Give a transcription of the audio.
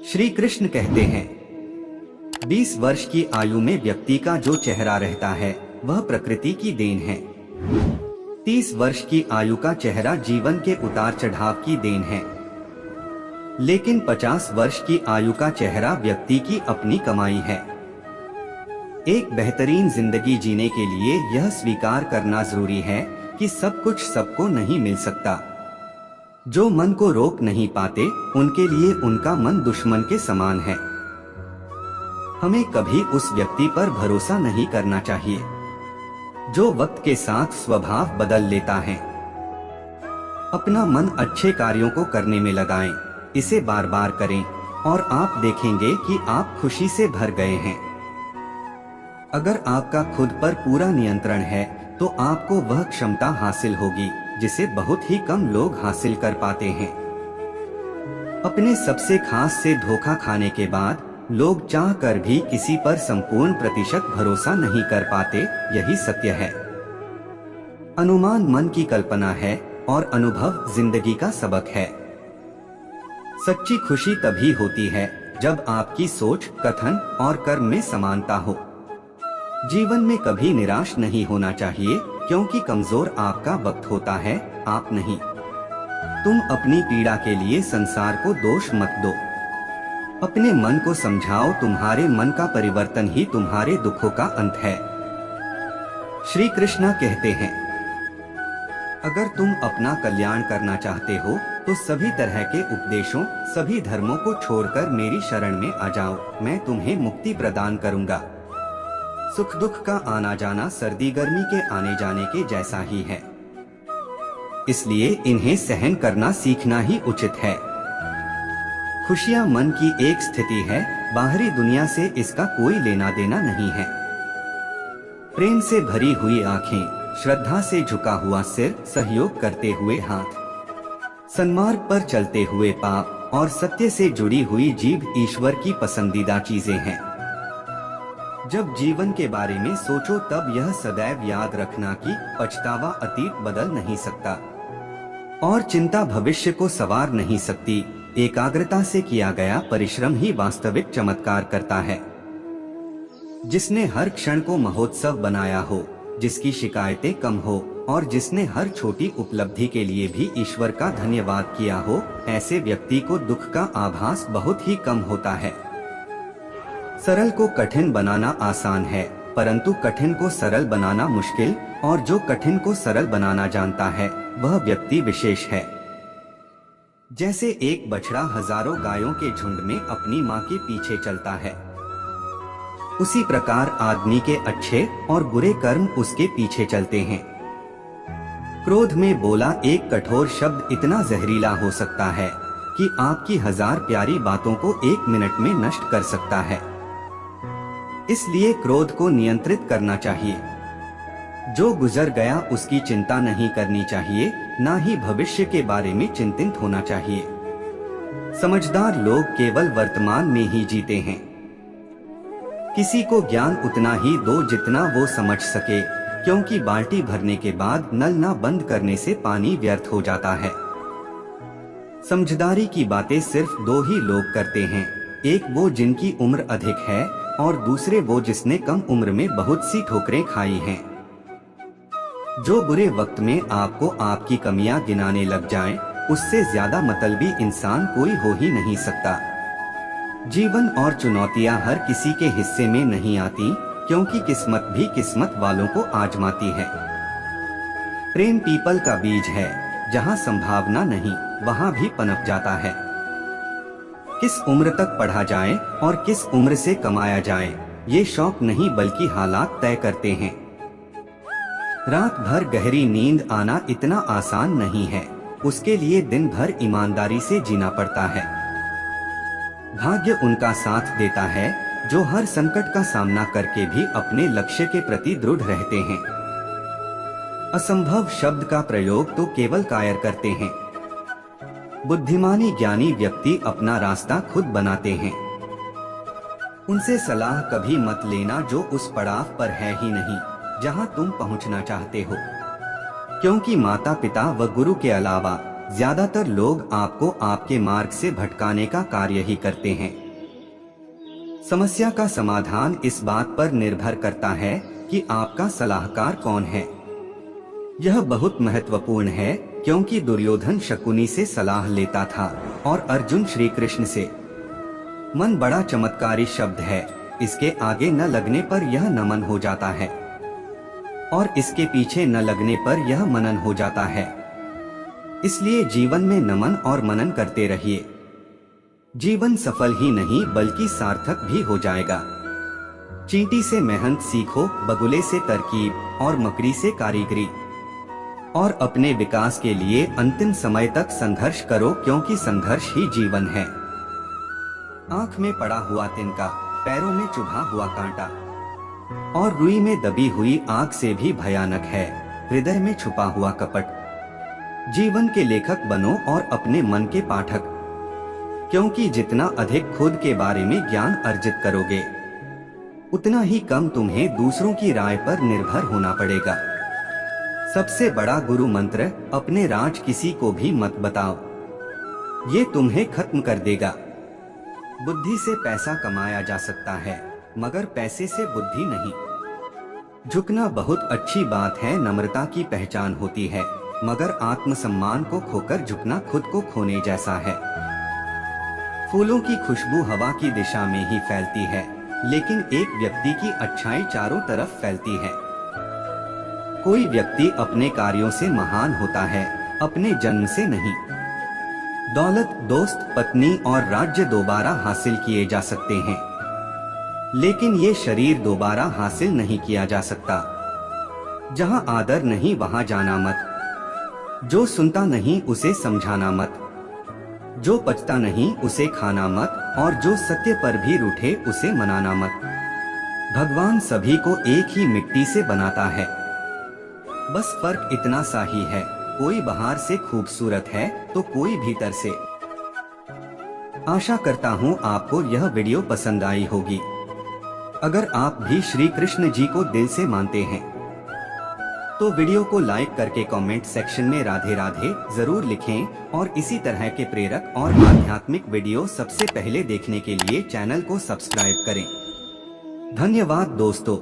श्री कृष्ण कहते हैं, 20 वर्ष की आयु में व्यक्ति का जो चेहरा रहता है वह प्रकृति की देन है। 30 वर्ष की आयु का चेहरा जीवन के उतार चढ़ाव की देन है, लेकिन 50 वर्ष की आयु का चेहरा व्यक्ति की अपनी कमाई है। एक बेहतरीन जिंदगी जीने के लिए यह स्वीकार करना जरूरी है कि सब कुछ सबको नहीं मिल सकता। जो मन को रोक नहीं पाते उनके लिए उनका मन दुश्मन के समान है। हमें कभी उस व्यक्ति पर भरोसा नहीं करना चाहिए जो वक्त के साथ स्वभाव बदल लेता है। अपना मन अच्छे कार्यों को करने में लगाएं, इसे बार बार करें और आप देखेंगे कि आप खुशी से भर गए हैं। अगर आपका खुद पर पूरा नियंत्रण है तो आपको वह क्षमता हासिल होगी जिसे बहुत ही कम लोग हासिल कर पाते हैं। अपने सबसे खास से धोखा खाने के बाद लोग चाह कर भी किसी पर संपूर्ण प्रतिशत भरोसा नहीं कर पाते, यही सत्य है। अनुमान मन की कल्पना है और अनुभव जिंदगी का सबक है। सच्ची खुशी तभी होती है जब आपकी सोच, कथन और कर्म में समानता हो। जीवन में कभी निराश नहीं होना चाहिए, क्योंकि कमजोर आपका वक्त होता है, आप नहीं। तुम अपनी पीड़ा के लिए संसार को दोष मत दो। अपने मन को समझाओ, तुम्हारे मन का परिवर्तन ही तुम्हारे दुखों का अंत है। श्री कृष्ण कहते हैं, अगर तुम अपना कल्याण करना चाहते हो तो सभी तरह के उपदेशों, सभी धर्मों को छोड़कर मेरी शरण में आ जाओ, मैं तुम्हें मुक्ति प्रदान करूंगा। सुख दुख का आना जाना सर्दी गर्मी के आने जाने के जैसा ही है, इसलिए इन्हें सहन करना सीखना ही उचित है। खुशियां मन की एक स्थिति है, बाहरी दुनिया से इसका कोई लेना देना नहीं है। प्रेम से भरी हुई आंखें, श्रद्धा से झुका हुआ सिर, सहयोग करते हुए हाथ, सन्मार्ग पर चलते हुए पाप और सत्य से जुड़ी हुई जीभ ईश्वर की पसंदीदा चीजें हैं। जब जीवन के बारे में सोचो तब यह सदैव याद रखना कि पछतावा अतीत बदल नहीं सकता और चिंता भविष्य को संवार नहीं सकती। एकाग्रता से किया गया परिश्रम ही वास्तविक चमत्कार करता है। जिसने हर क्षण को महोत्सव बनाया हो, जिसकी शिकायतें कम हो और जिसने हर छोटी उपलब्धि के लिए भी ईश्वर का धन्यवाद किया हो, ऐसे व्यक्ति को दुख का आभास बहुत ही कम होता है। सरल को कठिन बनाना आसान है, परंतु कठिन को सरल बनाना मुश्किल, और जो कठिन को सरल बनाना जानता है वह व्यक्ति विशेष है। जैसे एक बछड़ा हजारों गायों के झुंड में अपनी मां के पीछे चलता है, उसी प्रकार आदमी के अच्छे और बुरे कर्म उसके पीछे चलते हैं। क्रोध में बोला एक कठोर शब्द इतना जहरीला हो सकता है कि आपकी 1000 प्यारी बातों को 1 मिनट में नष्ट कर सकता है। इसलिए क्रोध को नियंत्रित करना चाहिए। जो गुजर गया उसकी चिंता नहीं करनी चाहिए, ना ही भविष्य के बारे में चिंतित होना चाहिए। समझदार लोग केवल वर्तमान में ही जीते हैं। किसी को ज्ञान उतना ही दो जितना वो समझ सके, क्योंकि बाल्टी भरने के बाद नल ना बंद करने से पानी व्यर्थ हो जाता है। समझदारी की बातें सिर्फ 2 ही लोग करते हैं, एक वो जिनकी उम्र अधिक है और दूसरे वो जिसने कम उम्र में बहुत सी ठोकरें खाई हैं। जो बुरे वक्त में आपको आपकी कमियां गिनाने लग जाए, उससे ज्यादा मतलबी इंसान कोई हो ही नहीं सकता। जीवन और चुनौतियां हर किसी के हिस्से में नहीं आती, क्योंकि किस्मत भी किस्मत वालों को आजमाती है। प्रेम पीपल का बीज है, जहां संभावना नहीं वहां भी पनप जाता है। किस उम्र तक पढ़ा जाए और किस उम्र से कमाया जाए, ये शौक नहीं बल्कि हालात तय करते हैं। रात भर गहरी नींद आना इतना आसान नहीं है, उसके लिए दिन भर ईमानदारी से जीना पड़ता है। भाग्य उनका साथ देता है जो हर संकट का सामना करके भी अपने लक्ष्य के प्रति दृढ़ रहते हैं। असंभव शब्द का प्रयोग तो केवल कायर करते हैं। बुद्धिमानी ज्ञानी व्यक्ति अपना रास्ता खुद बनाते हैं। उनसे सलाह कभी मत लेना जो उस पड़ाव पर है ही नहीं जहां तुम पहुंचना चाहते हो, क्योंकि माता पिता व गुरु के अलावा ज्यादातर लोग आपको आपके मार्ग से भटकाने का कार्य ही करते हैं। समस्या का समाधान इस बात पर निर्भर करता है कि आपका सलाहकार कौन है। यह बहुत महत्वपूर्ण है क्योंकि दुर्योधन शकुनी से सलाह लेता था और अर्जुन श्री कृष्ण से। मन बड़ा चमत्कारी शब्द है, इसके आगे न लगने पर यह नमन हो जाता है और इसके पीछे न लगने पर यह मनन हो जाता है। इसलिए जीवन में नमन और मनन करते रहिए। जीवन सफल ही नहीं बल्कि सार्थक भी हो जाएगा। चींटी से मेहनत सीखो, बगुले से तरकीब और मकड़ी से कारीगरी, और अपने विकास के लिए अंतिम समय तक संघर्ष करो क्योंकि संघर्ष ही जीवन है। आंख में पड़ा हुआ तिनका, पैरों में चुभा हुआ कांटा और रुई में दबी हुई आग से भी भयानक है हृदय में छुपा हुआ कपट। जीवन के लेखक बनो और अपने मन के पाठक, क्योंकि जितना अधिक खुद के बारे में ज्ञान अर्जित करोगे उतना ही कम तुम्हें दूसरों की राय पर निर्भर होना पड़ेगा। सबसे बड़ा गुरु मंत्र, अपने राज किसी को भी मत बताओ, ये तुम्हें खत्म कर देगा। बुद्धि से पैसा कमाया जा सकता है मगर पैसे से बुद्धि नहीं। झुकना बहुत अच्छी बात है, नम्रता की पहचान होती है, मगर आत्मसम्मान को खोकर झुकना खुद को खोने जैसा है। फूलों की खुशबू हवा की दिशा में ही फैलती है, लेकिन एक व्यक्ति की अच्छाई चारों तरफ फैलती है। कोई व्यक्ति अपने कार्यों से महान होता है, अपने जन्म से नहीं। दौलत, दोस्त, पत्नी और राज्य दोबारा हासिल किए जा सकते हैं, लेकिन ये शरीर दोबारा हासिल नहीं किया जा सकता। जहां आदर नहीं वहां जाना मत, जो सुनता नहीं उसे समझाना मत, जो पचता नहीं उसे खाना मत, और जो सत्य पर भी रूठे उसे मनाना मत। भगवान सभी को एक ही मिट्टी से बनाता है, बस फर्क इतना सा ही है, कोई बाहर से खूबसूरत है तो कोई भीतर से। आशा करता हूँ आपको यह वीडियो पसंद आई होगी। अगर आप भी श्री कृष्ण जी को दिल से मानते हैं तो वीडियो को लाइक करके कमेंट सेक्शन में राधे राधे जरूर लिखें और इसी तरह के प्रेरक और आध्यात्मिक वीडियो सबसे पहले देखने के लिए चैनल को सब्सक्राइब करें। धन्यवाद दोस्तों।